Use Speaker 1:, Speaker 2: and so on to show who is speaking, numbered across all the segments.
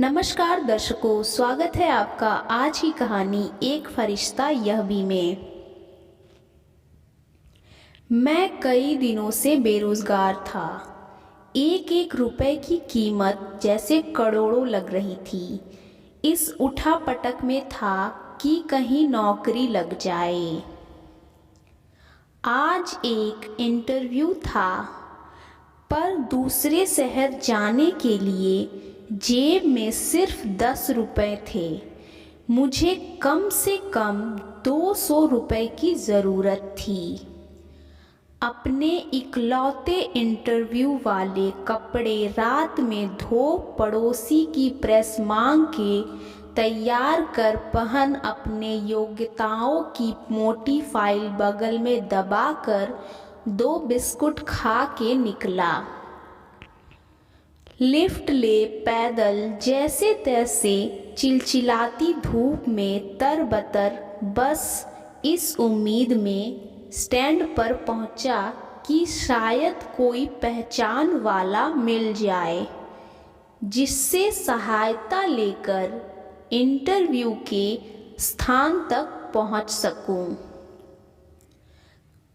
Speaker 1: नमस्कार दर्शकों, स्वागत है आपका आज की कहानी एक फरिश्ता यह भी में। मैं कई दिनों से बेरोजगार था। एक एक रुपए की कीमत जैसे करोड़ों लग रही थी। इस उठापटक में था कि कहीं नौकरी लग जाए। आज एक इंटरव्यू था, पर दूसरे शहर जाने के लिए जेब में सिर्फ 10 रुपए थे। मुझे कम से कम 200 रुपए की ज़रूरत थी। अपने इकलौते इंटरव्यू वाले कपड़े रात में धो पड़ोसी की प्रेस मांग के तैयार कर पहन अपने योग्यताओं की मोटी फाइल बगल में दबाकर 2 बिस्कुट खा के निकला। लिफ्ट ले पैदल जैसे तैसे चिलचिलाती धूप में तरबतर बस इस उम्मीद में स्टैंड पर पहुंचा कि शायद कोई पहचान वाला मिल जाए जिससे सहायता लेकर इंटरव्यू के स्थान तक पहुंच सकूं।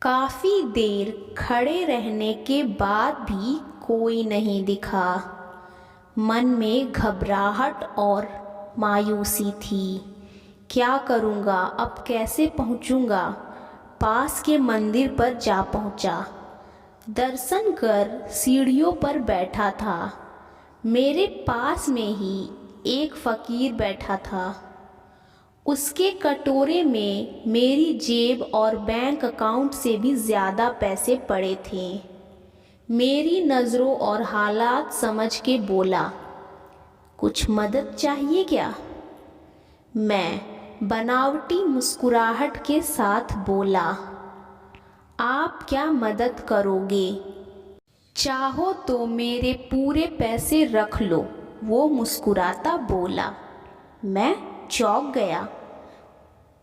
Speaker 1: काफ़ी देर खड़े रहने के बाद भी कोई नहीं दिखा। मन में घबराहट और मायूसी थी। क्या करूँगा, अब कैसे पहुँचूँगा? पास के मंदिर पर जा पहुँचा। दर्शन कर सीढ़ियों पर बैठा था। मेरे पास में ही एक फ़कीर बैठा था। उसके कटोरे में मेरी जेब और बैंक अकाउंट से भी ज़्यादा पैसे पड़े थे। मेरी नज़रों और हालात समझ के बोला, कुछ मदद चाहिए क्या? मैं बनावटी मुस्कुराहट के साथ बोला, आप क्या मदद करोगे? चाहो तो मेरे पूरे पैसे रख लो, वो मुस्कुराता बोला। मैं चौंक गया।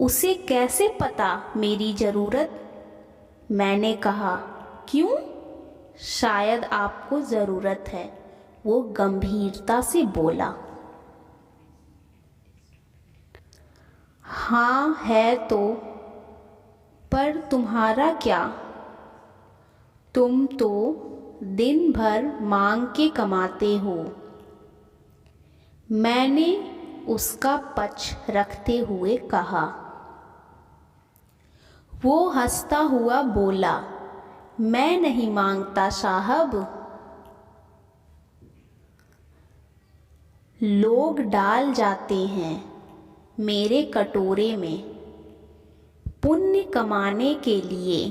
Speaker 1: उसे कैसे पता मेरी ज़रूरत? मैंने कहा, क्यों? शायद आपको ज़रूरत है, वो गंभीरता से बोला। हाँ है तो, पर तुम्हारा क्या? तुम तो दिन भर मांग के कमाते हो। मैंने उसका पक्ष रखते हुए कहा। वो हंसता हुआ बोला, मैं नहीं मांगता साहब, लोग डाल जाते हैं मेरे कटोरे में पुण्य कमाने के लिए।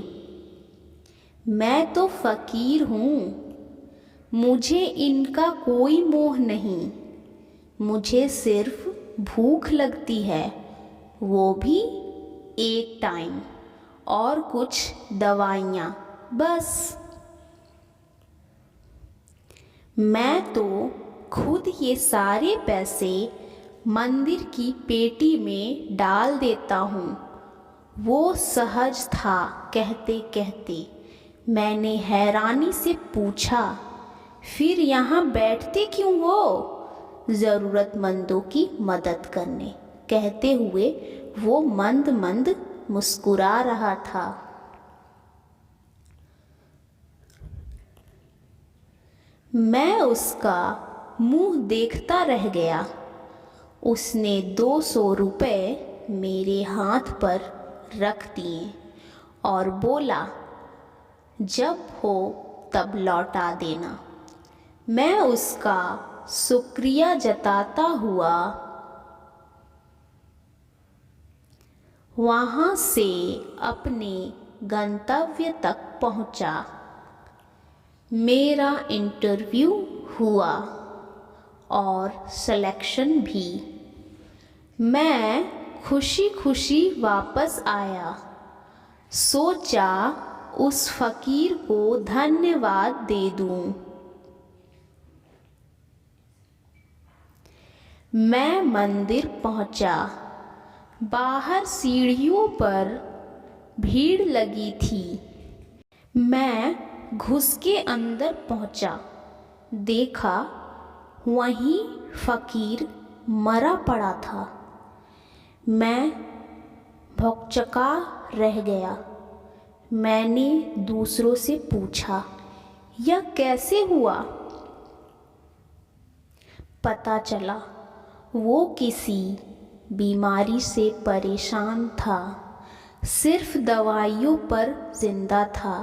Speaker 1: मैं तो फ़कीर हूँ, मुझे इनका कोई मोह नहीं। मुझे सिर्फ भूख लगती है, वो भी एक टाइम, और कुछ दवाइयाँ बस। मैं तो खुद ये सारे पैसे मंदिर की पेटी में डाल देता हूँ। वो सहज था कहते कहते। मैंने हैरानी से पूछा, फिर यहाँ बैठते क्यों हो? ज़रूरतमंदों की मदद करने, कहते हुए वो मंद मंद मुस्कुरा रहा था। मैं उसका मुंह देखता रह गया। उसने 200 रुपए मेरे हाथ पर रख दिए और बोला, जब हो तब लौटा देना। मैं उसका शुक्रिया जताता हुआ वहाँ से अपने गंतव्य तक पहुँचा। मेरा इंटरव्यू हुआ और सिलेक्शन भी। मैं खुशी खुशी वापस आया। सोचा उस फ़कीर को धन्यवाद दे दूं। मैं मंदिर पहुंचा। बाहर सीढ़ियों पर भीड़ लगी थी। मैं घुस के अंदर पहुंचा। देखा वहीं फ़कीर मरा पड़ा था। मैं भौंचक्का रह गया। मैंने दूसरों से पूछा, यह कैसे हुआ? पता चला वो किसी बीमारी से परेशान था, सिर्फ दवाइयों पर जिंदा था।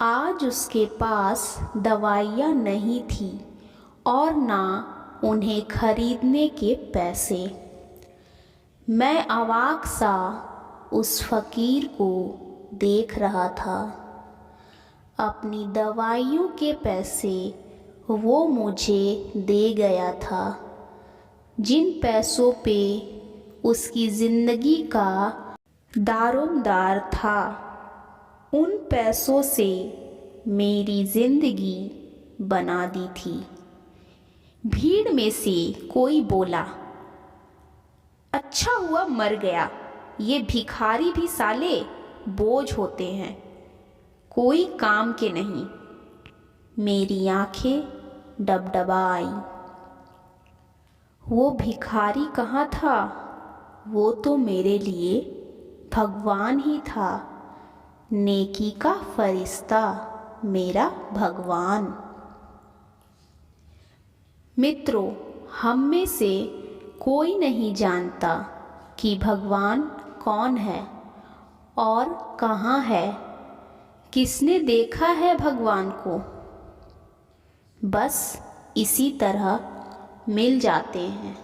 Speaker 1: आज उसके पास दवाइयाँ नहीं थी और ना उन्हें खरीदने के पैसे। मैं अवाक सा उस फ़कीर को देख रहा था। अपनी दवाइयों के पैसे वो मुझे दे गया था, जिन पैसों पे उसकी ज़िंदगी का दारोमदार था। उन पैसों से मेरी ज़िंदगी बना दी थी। भीड़ में से कोई बोला, अच्छा हुआ मर गया, ये भिखारी भी साले बोझ होते हैं, कोई काम के नहीं। मेरी आंखें डबडबा आईं। वो भिखारी कहाँ था? वो तो मेरे लिए भगवान ही था, नेकी का फरिश्ता, मेरा भगवान। मित्रों, हम में से कोई नहीं जानता कि भगवान कौन है और कहाँ है। किसने देखा है भगवान को? बस इसी तरह मिल जाते हैं।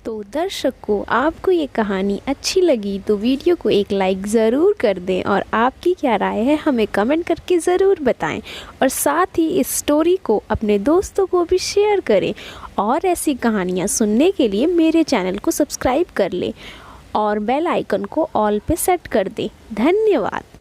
Speaker 2: तो दर्शकों, आपको ये कहानी अच्छी लगी तो वीडियो को एक लाइक ज़रूर कर दें और आपकी क्या राय है हमें कमेंट करके ज़रूर बताएं और साथ ही इस स्टोरी को अपने दोस्तों को भी शेयर करें और ऐसी कहानियाँ सुनने के लिए मेरे चैनल को सब्सक्राइब कर लें और बेल आइकन को ऑल पे सेट कर दें। धन्यवाद।